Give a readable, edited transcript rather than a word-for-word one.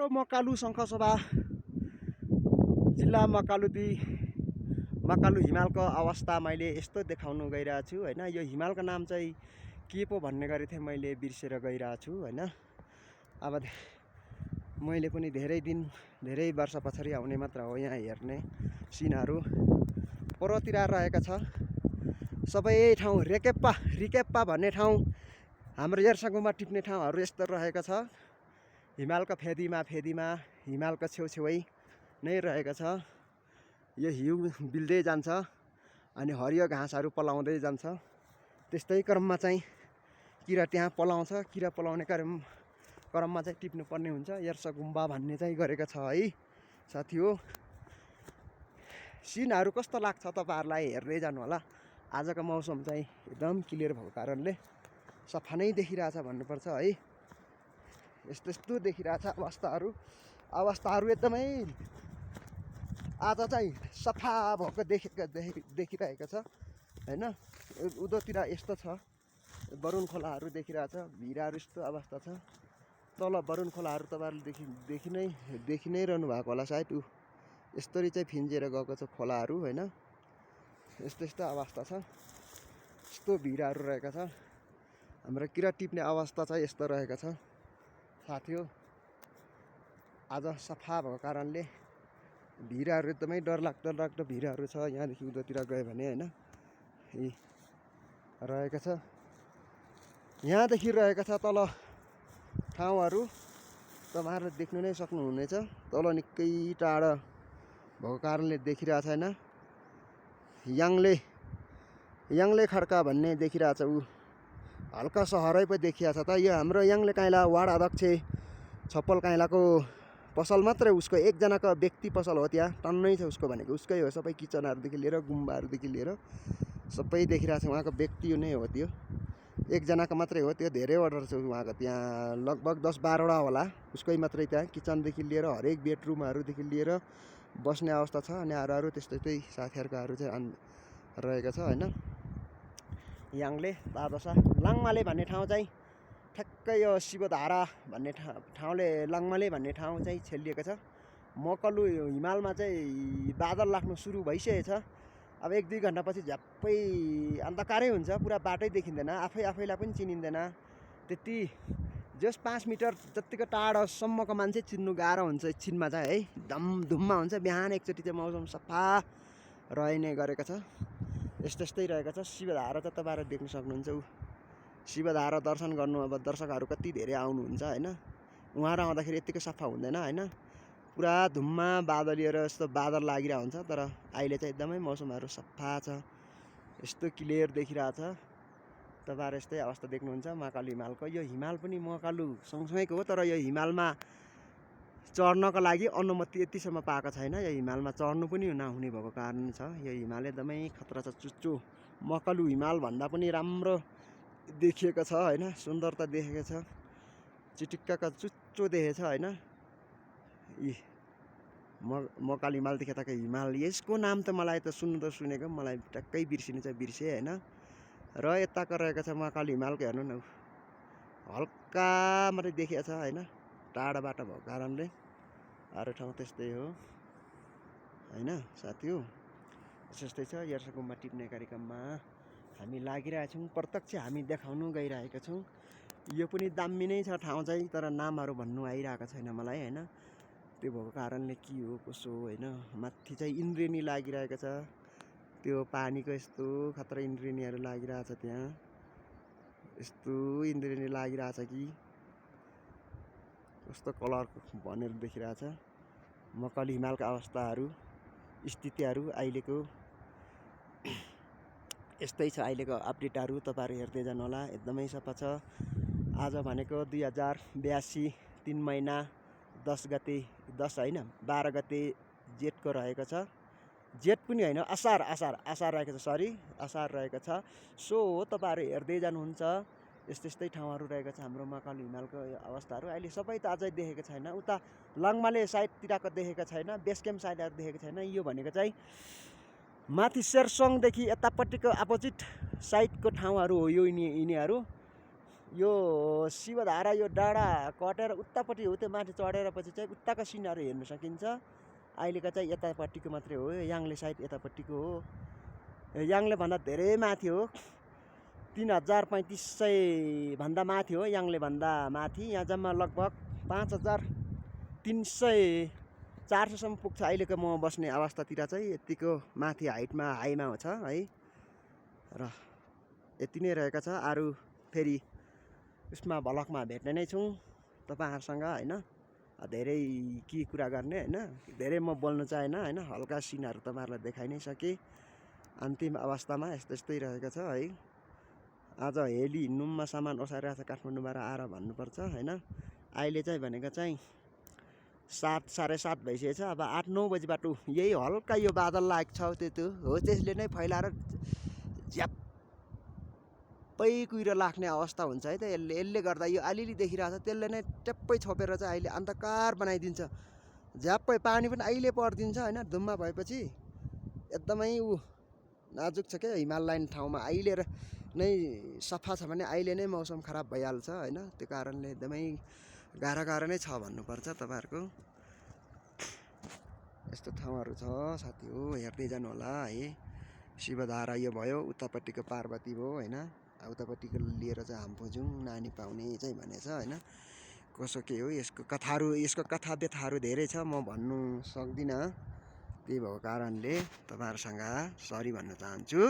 मकालु शङ्खसभा जिल्ला मकालु हिमालको अवस्था मैले यस्तो देखाउनु गइरहेको छु हैन। यो हिमालको नाम चाहिँ के पो भन्ने गरी थिएँ, मैले बिर्सेर गइरहेको छु हैन। अब मैले पनि धेरै वर्ष पछाडि आउने मात्र हो यहाँ हेर्ने सिनहरू। परतिर रहेको छ सबै ठाउँ रिकेप्पा भन्ने ठाउँ, हाम्रो येर्सागुम्बा टिप्ने ठाउँहरू यस्तो रहेको छ। हिमालको फेदीमा हिमालको छेउछेउै नै रहेको छ। यो हिउँ बिल्दै जान्छ अनि हरियो घाँसहरू पलाउँदै जान्छ। त्यस्तै क्रममा चाहिँ किरा त्यहाँ पलाउँछ, किरा पलाउने क्रममा चाहिँ टिप्नु पर्ने हुन्छ। येर्सागुम्बा भन्ने चाहिँ गरेको छ है साथी हो। सिनहरू कस्तो लाग्छ तपाईँहरूलाई हेर्दै जानु होला। आजको मौसम चाहिँ एकदम क्लियर भएको कारणले सफा नै देखिरहेछ भन्नुपर्छ है। यस्तो देखिरहेछ अवस्थाहरू एकदमै आज चाहिँ सफा भएको देखिरहेको छ हैन। उधरतिर यस्तो छ, बरुण खोलाहरू देखिरहेछ, भिराहरू यस्तो अवस्था छ। तल बरुण खोलाहरू तपाईँहरूले देखि नै रहनु भएको होला सायद। यस्तरी चाहिँ फिन्जेर गएको छ खोलाहरू हैन। यस्तो अवस्था छ, यस्तो भिराहरू रहेको छ। हाम्रो किरा टिप्ने अवस्था चाहिँ यस्तो रहेको छ साथी हो। आज सफा भएको कारणले भिराहरू एकदमै डरलाग्दो भिराहरू छ। यहाँदेखि उधरतिर गयो भने हैन रहेको छ। यहाँदेखि रहेको छ तल ठाउँहरू तपाईँहरूले देख्नु नै सक्नुहुनेछ। तल निकै टाढा भएको कारणले देखिरहेको छैन। याङले खड्का भन्ने देखिरहेछ। ऊ हल्का सहरै पो देखिरहेछ त। यो हाम्रो याङले काइला वार्ड अध्यक्ष छप्पल काइलाको पसल मात्रै, उसको एकजनाको व्यक्ति पसल हो। त्यहाँ टन्नै छ उसको भनेको, उसकै हो। सबै किचनहरूदेखि लिएर गुम्बाहरूदेखि लिएर सबै देखिरहेछ। उहाँको व्यक्ति नै हो, त्यो एकजनाको मात्रै हो। त्यो धेरैवटा छ उहाँको, त्यहाँ लगभग 10-12वटा होला उसकै मात्रै। त्यहाँ किचनदेखि लिएर हरेक बेडरुमहरूदेखि लिएर बस्ने अवस्था छ। अनि अरू त्यस्तै साथीहरूकोहरू चाहिँ रहेको छ हैन। याङले तादोसा लाङमाले भन्ने ठाउँ चाहिँ ठ्याक्कै यो शिवधारा भन्ने ठाउँले लाङमाले भन्ने ठाउँ चाहिँ छेलिएको छ। मकलु हिमालमा चाहिँ बादल लाग्नु सुरु भइसकेको छ। अब 1-2 घन्टापछि झ्याप्पै अन्धकारै हुन्छ, पुरा बाटै देखिँदैन, आफैलाई पनि चिनिँदैन। त्यति जस 5 मिटर जतिको टाढोसम्मको मान्छे चिन्नु गाह्रो हुन्छ एकछिनमा चाहिँ है। धुम्मा हुन्छ। बिहान एकचोटि चाहिँ मौसम सफा रहने गरेको छ। यस्तै रहेको छ। शिवधारा चाहिँ तपाईँहरू देख्न सक्नुहुन्छ। शिवधारा दर्शन गर्नु अब दर्शकहरू कति धेरै आउनुहुन्छ हैन। उहाँहरू आउँदाखेरि यतिकै सफा हुँदैन हैन। पुरा धुम्मा बादलिएर यस्तो बादल लागिरहेको हुन्छ। तर अहिले चाहिँ एकदमै मौसमहरू सफा छ, यस्तो क्लियर देखिरहेछ। तपाईँहरू यस्तै अवस्था देख्नुहुन्छ महाकाली हिमालको। यो हिमाल पनि मकालु सँगसँगैको हो, तर यो हिमालमा चढ्नको लागि अनुमति यतिसम्म पाएको छैन। यो हिमालमा चढ्नु पनि नहुने भएको कारण छ। यो हिमाल एकदमै खतरा छ। चुच्चो मकालु हिमाल भन्दा पनि राम्रो देखिएको छ हैन। सुन्दरता देखेको छ, चिटिक्कका चुच्चो देखेको छ हैन। मकालु हिमाल देखेको हिमाल, यसको नाम त मलाई त सुनेको, मलाई ट्याक्कै बिर्सिनु चाहिँ बिर्सेँ हैन। र यताको रहेको छ महाकाली हिमालको, हेर्नु न हल्का मात्रै देखिएको छ हैन, टाढाबाट भएको कारणले। अरू ठाउँ त्यस्तै हो हैन साथी हो। यस्तै छ। येर्सागुम्बा टिप्ने कार्यक्रममा हामी लागिरहेका छौँ, प्रत्यक्ष हामी देखाउनु गइरहेका छौँ। यो पनि दामी नै छ ठाउँ चाहिँ, तर नामहरू भन्नु आइरहेको छैन मलाई हैन। त्यो भएको कारणले के हो कसो हो हैन। माथि चाहिँ इन्द्रेणी लागिरहेको छ, त्यो पानीको यस्तो खतरा इन्द्रेणीहरू लागिरहेछ। त्यहाँ यस्तो इन्द्रेणी लागिरहेछ कि कस्तो कलरको भनेर देखिरहेछ। मकालु हिमालका अवस्थाहरू स्थितिहरू अहिलेको यस्तै छ। अहिलेको अपडेटहरू तपाईँहरू हेर्दै जानु होला। एकदमै सफा छ। आज भनेको 2082 3 महिना 10 गते 10 होइन 12 गते जेठको रहेको छ। जेठ पनि होइन, असार रहेको छ। सरी, असार रहेको छ। सो तपाईँहरू हेर्दै जानुहुन्छ। यस्तै ठाउँहरू रहेको छ हाम्रो महाकाली हिमालको अवस्थाहरू। अहिले सबै त अझै देखेको छैन। उता लाङमाले साइडतिरको देखेको छैन, बेस क्याम्प साइडहरू देखेको छैन। यो भनेको चाहिँ माथि सेरसङदेखि यतापट्टिको अपोजिट साइडको ठाउँहरू हो यो यिनीहरू। यो शिवधारा यो डाँडा कटेर उतापट्टि हो त्यो माथि चढेर पछि चाहिँ उताका सिनहरू हेर्न सकिन्छ। अहिलेको चाहिँ यतापट्टिको मात्रै हो, याङले साइड यतापट्टिको हो। याङले भन्दा धेरै माथि हो, 3500 भन्दा माथि हो, याङले भन्दा माथि। यहाँ जम्मा लगभग 5300 400सम्म पुग्छ अहिलेको म बस्ने अवस्थातिर चाहिँ। यतिको माथि हाइमा छ है। र यति नै रहेको छ। अरू फेरि उसमा भ्लगमा भेट्ने नै छौँ तपाईँहरूसँग होइन। धेरै के कुरा गर्ने होइन, धेरै म बोल्नु चाहेन होइन। हल्का सिनहरू तपाईँहरूलाई देखाइ नै सकेँ। अन्तिम अवस्थामा यस्तै रहेको छ है। आज हेली हिँड्नुमा सामान ओसारिरहेको छ काठमाडौँबाट आएर भन्नुपर्छ होइन। अहिले चाहिँ भनेको चाहिँ 7 साढे 7 भइसकेको छ। अब 8-9 बजीबाट यही हल्का यो बादल लागेको छ त्यो हो, त्यसले नै फैलाएर झ्याप्पै कुहिरो लाग्ने अवस्था हुन्छ है त। यसले गर्दा यो अलिअलि देखिरहेको छ, त्यसले नै ट्याप्पै छोपेर चाहिँ अहिले अन्धकार बनाइदिन्छ। झ्याप्पै पानी पनि अहिले परिदिन्छ होइन। धुम्म भएपछि एकदमै नाजुक छ क्या हिमालयन ठाउँमा। अहिले नै सफा छ भने अहिले नै मौसम खराब भइहाल्छ होइन। त्यो कारणले एकदमै गाह्रो नै छ भन्नुपर्छ तपाईँहरूको। यस्तो ठाउँहरू छ साथी हो, हेर्दै जानु होला है। शिवधारा यो भयो, उतापट्टिको पार्वती भयो होइन। उतापट्टिको लिएर चाहिँ हाम्फोजुङ नानी पाउने चाहिँ भनेछ होइन। कसो के हो यसको कथाहरू, यसको कथा व्यथाहरू धेरै छ, म भन्नु सक्दिनँ। त्यही भएको कारणले तपाईँहरूसँग सरी भन्न चाहन्छु।